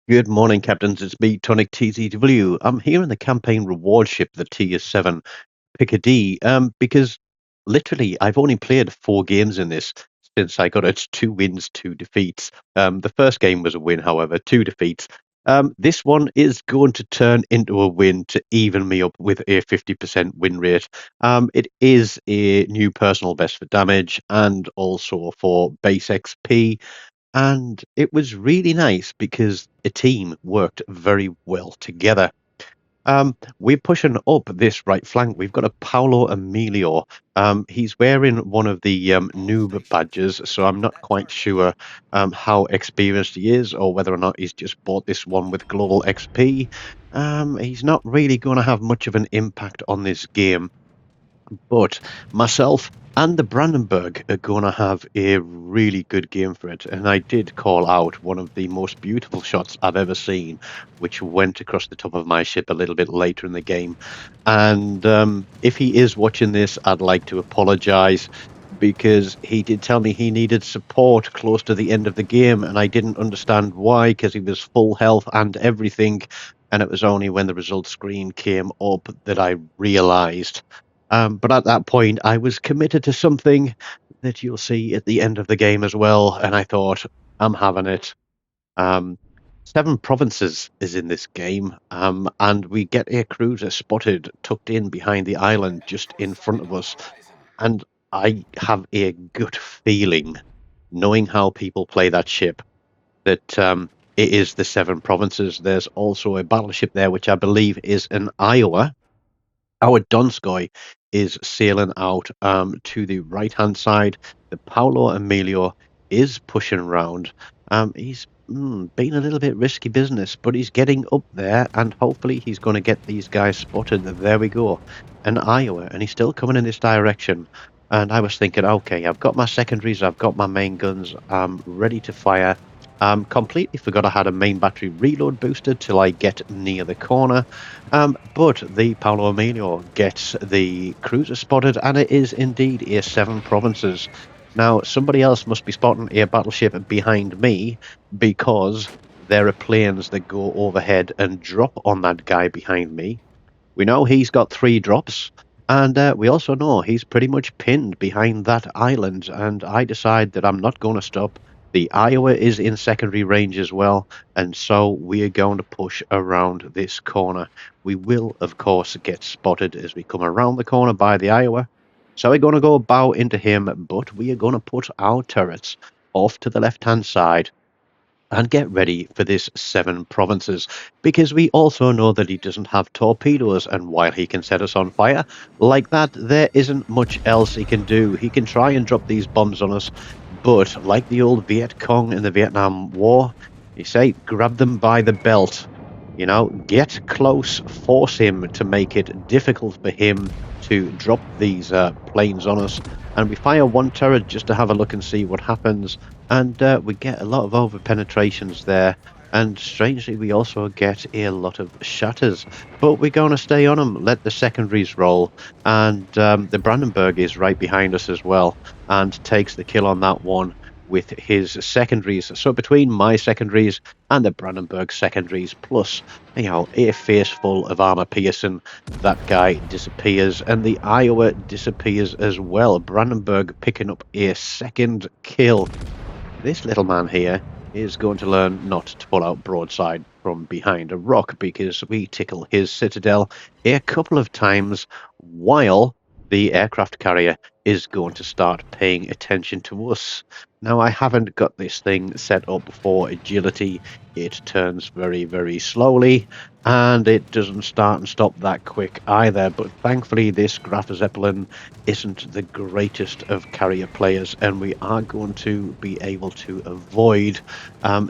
Good morning, Captains. It's me, TONIK TZW. I'm here in the campaign reward ship, the Tier 7 Picardie, because literally I've only played 4 games in this since I got it. 2 wins, 2 defeats. The first game was a win, however, 2 defeats. This one is going to turn into a win to even me up with a 50% win rate. It is a new personal best for damage and also for base XP. And it was really nice because a team worked very well together. We're pushing up this right flank. We've got a Paolo Emilio. He's wearing one of the noob badges, so I'm not quite sure how experienced he is or whether or not he's just bought this one with global XP. He's not really going to have much of an impact on this game. But myself and the Brandenburg are going to have a really good game for it. And I did call out one of the most beautiful shots I've ever seen, which went across the top of my ship a little bit later in the game. And if he is watching this, I'd like to apologize because he did tell me he needed support close to the end of the game. And I didn't understand why, because he was full health and everything. And it was only when the results screen came up that I realized. But at that point, I was committed to something that you'll see at the end of the game as well, and I thought, I'm having it. Um, 7 provinces is in this game, and we get a cruiser spotted tucked in behind the island just in front of us. And I have a good feeling, knowing how people play that ship, that it is the 7 provinces. There's also a battleship there, which I believe is an Iowa. Our Donskoy is sailing out to the right-hand side. The Paolo Emilio is pushing round. He's been a little bit risky business, but he's getting up there, and hopefully he's going to get these guys spotted. There we go. An Iowa, and he's still coming in this direction. And I was thinking, okay, I've got my secondaries, I've got my main guns, I'm ready to fire. Completely forgot I had a main battery reload booster till I get near the corner. But the Paolo Emilio gets the cruiser spotted, and it is indeed a 7 provinces. Now, somebody else must be spotting a battleship behind me because there are planes that go overhead and drop on that guy behind me. We know he's got 3 drops, and we also know he's pretty much pinned behind that island, and I decide that I'm not going to stop. The Iowa is in secondary range as well, and so we are going to push around this corner. We will, of course, get spotted as we come around the corner by the Iowa. So we're going to go bow into him, but we are going to put our turrets off to the left-hand side and get ready for this 7 provinces, because we also know that he doesn't have torpedoes, and while he can set us on fire like that, there isn't much else he can do. He can try and drop these bombs on us, but like the old Viet Cong in the Vietnam War, you say, grab them by the belt. You know, get close, force him to make it difficult for him to drop these planes on us. And we fire 1 turret just to have a look and see what happens. And we get a lot of over penetrations there. And strangely, we also get a lot of shatters. But we're going to stay on them, let the secondaries roll. And the Brandenburg is right behind us as well and takes the kill on that one with his secondaries. So between my secondaries and the Brandenburg secondaries, plus, you know, a face full of armor piercing, that guy disappears, and the Iowa disappears as well. Brandenburg picking up a second kill. This little man here is going to learn not to pull out broadside from behind a rock, because we tickle his citadel a couple of times while the aircraft carrier is going to start paying attention to us. Now, I haven't got this thing set up for agility. It turns very, very slowly, and it doesn't start and stop that quick either. But thankfully, this Graf Zeppelin isn't the greatest of carrier players, and we are going to be able to avoid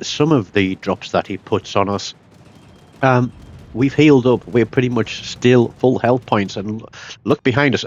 some of the drops that he puts on us. We've healed up. We're pretty much still full health points, and look behind us.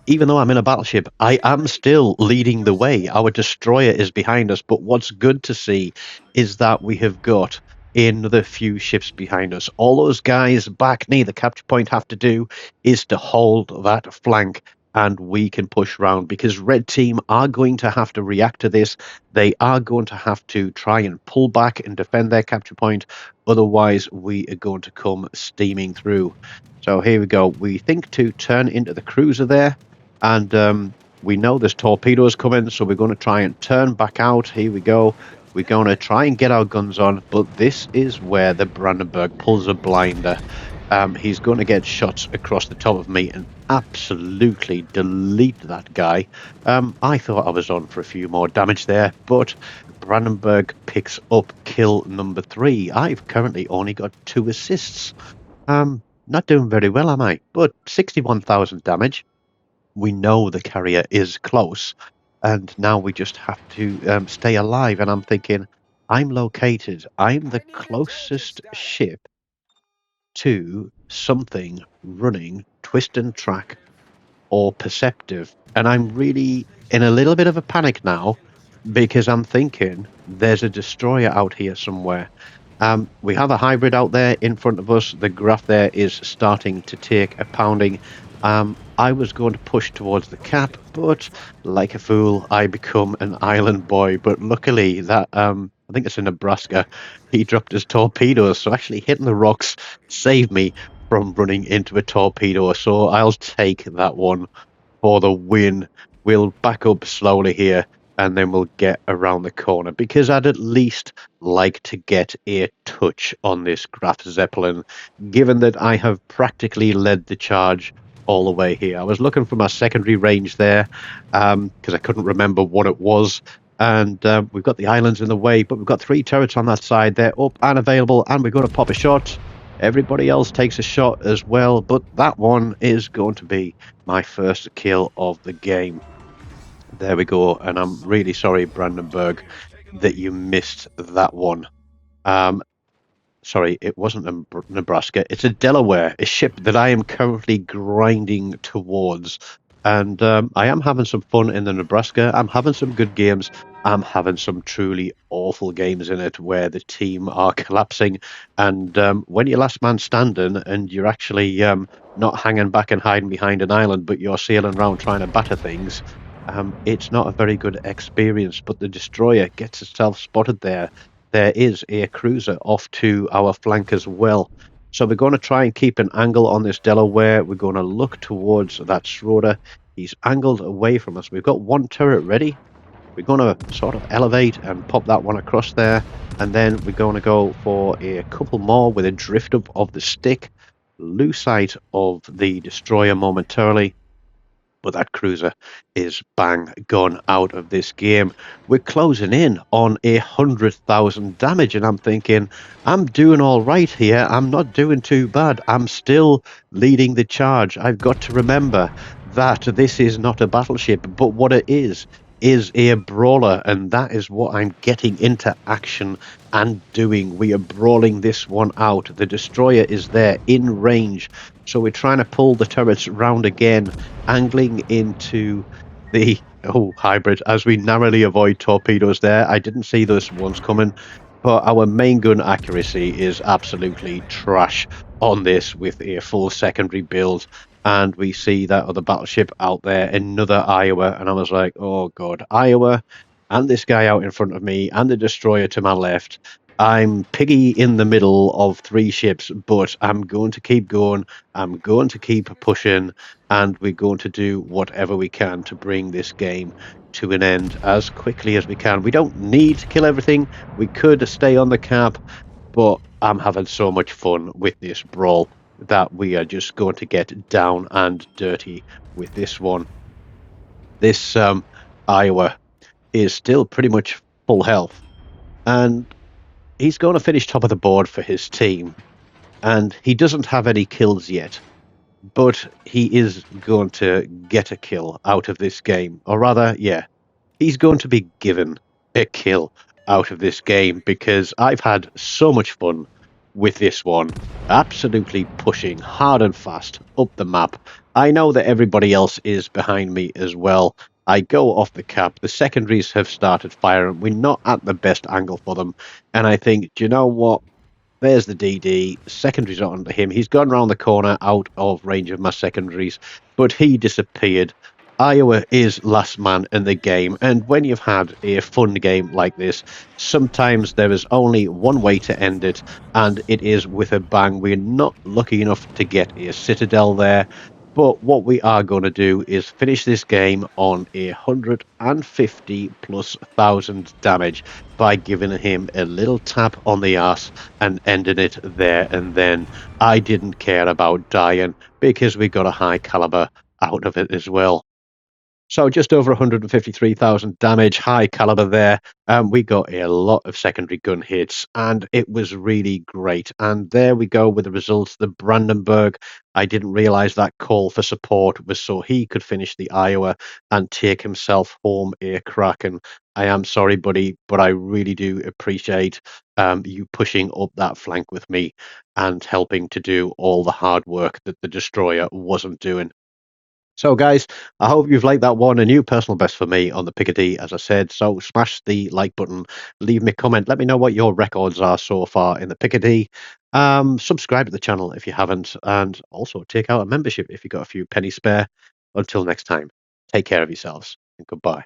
Even though I'm in a battleship, I am still leading the way. Our destroyer is behind us, but what's good to see is that we have got another few ships behind us. All those guys back near the capture point have to do is to hold that flank, and we can push round, because red team are going to have to react to this. They are going to have to try and pull back and defend their capture point. Otherwise, we are going to come steaming through. So here we go. We think to turn into the cruiser there, and we know there's torpedoes coming, so we're going to try and turn back out. Here we go. We're going to try and get our guns on, but this is where the Brandenburg pulls a blinder. He's going to get shots across the top of me and absolutely delete that guy. I thought I was on for a few more damage there, but Brandenburg picks up kill number 3. I've currently only got 2 assists. Not doing very well, am I? But 61,000 damage. We know the carrier is close, and now we just have to stay alive. And I'm thinking, I'm the closest ship to something running twist and track or perceptive. And I'm really in a little bit of a panic now, because I'm thinking there's a destroyer out here somewhere. We have a hybrid out there in front of us. The graph there is starting to take a pounding. I was going to push towards the cap, but like a fool, I become an island boy. But luckily, that I think it's in Nebraska, he dropped his torpedoes, so actually hitting the rocks saved me from running into a torpedo. So I'll take that one for the win. We'll back up slowly here, and then we'll get around the corner, because I'd at least like to get a touch on this Graf Zeppelin, given that I have practically led the charge all the way here. I was looking for my secondary range there, because I couldn't remember what it was. And we've got the islands in the way, but we've got 3 turrets on that side. They're up and available, and we're going to pop a shot. Everybody else takes a shot as well, but that one is going to be my first kill of the game. There we go, and I'm really sorry, Brandenburg, that you missed that one. Sorry, it wasn't Nebraska. It's a Delaware, a ship that I am currently grinding towards. And I am having some fun in the Nebraska. I'm having some good games. I'm having some truly awful games in it where the team are collapsing. And when you're last man standing and you're actually not hanging back and hiding behind an island, but you're sailing around trying to batter things, it's not a very good experience. But the destroyer gets itself spotted there. There is a cruiser off to our flank as well. So we're going to try and keep an angle on this Delaware. We're going to look towards that Schroeder. He's angled away from us. We've got 1 turret ready. We're going to sort of elevate and pop that one across there. And then we're going to go for a couple more with a drift up of the stick. Lose sight of the destroyer momentarily. But that cruiser is bang gone out of this game. We're closing in on 100,000 damage, and I'm thinking, I'm doing all right here. I'm not doing too bad. I'm still leading the charge. I've got to remember that this is not a battleship, but what it is a brawler, and that is what I'm getting into action and doing. We are brawling this one out. The destroyer is there in range, so we're trying to pull the turrets round again, angling into the hybrid as we narrowly avoid torpedoes there. I didn't see those ones coming, but our main gun accuracy is absolutely trash on this with a full secondary build. And we see that other battleship out there, another Iowa, and I was like, oh god, Iowa, and this guy out in front of me, and the destroyer to my left. I'm piggy in the middle of 3 ships, but I'm going to keep going. I'm going to keep pushing, and we're going to do whatever we can to bring this game to an end as quickly as we can. We don't need to kill everything. We could stay on the cap, but I'm having so much fun with this brawl that we are just going to get down and dirty with this one. This Iowa is still pretty much full health, and he's going to finish top of the board for his team, and he doesn't have any kills yet, but he is going to get a kill out of this game, or rather, yeah, he's going to be given a kill out of this game, because I've had so much fun with this one, absolutely pushing hard and fast up the map. I know that everybody else is behind me as well. I go off the cap, the secondaries have started firing, we're not at the best angle for them, and I think, do you know what, there's the DD, secondaries are onto him, he's gone around the corner out of range of my secondaries, but he disappeared Iowa is last man in the game, and when you've had a fun game like this, sometimes there is only one way to end it, and it is with a bang. We're not lucky enough to get a citadel there, but what we are going to do is finish this game on 150 plus thousand damage by giving him a little tap on the ass and ending it there and then. I didn't care about dying because we got a high caliber out of it as well. So just over 153,000 damage, high caliber there. We got a lot of secondary gun hits, and it was really great. And there we go with the results. The Brandenburg, I didn't realize that call for support was so he could finish the Iowa and take himself home a crack. And I am sorry, buddy, but I really do appreciate you pushing up that flank with me and helping to do all the hard work that the destroyer wasn't doing. So, guys, I hope you've liked that one. A new personal best for me on the Picardie, as I said. So, smash the like button, leave me a comment, let me know what your records are so far in the Picardie. Subscribe to the channel if you haven't, and also take out a membership if you've got a few pennies spare. Until next time, take care of yourselves and goodbye.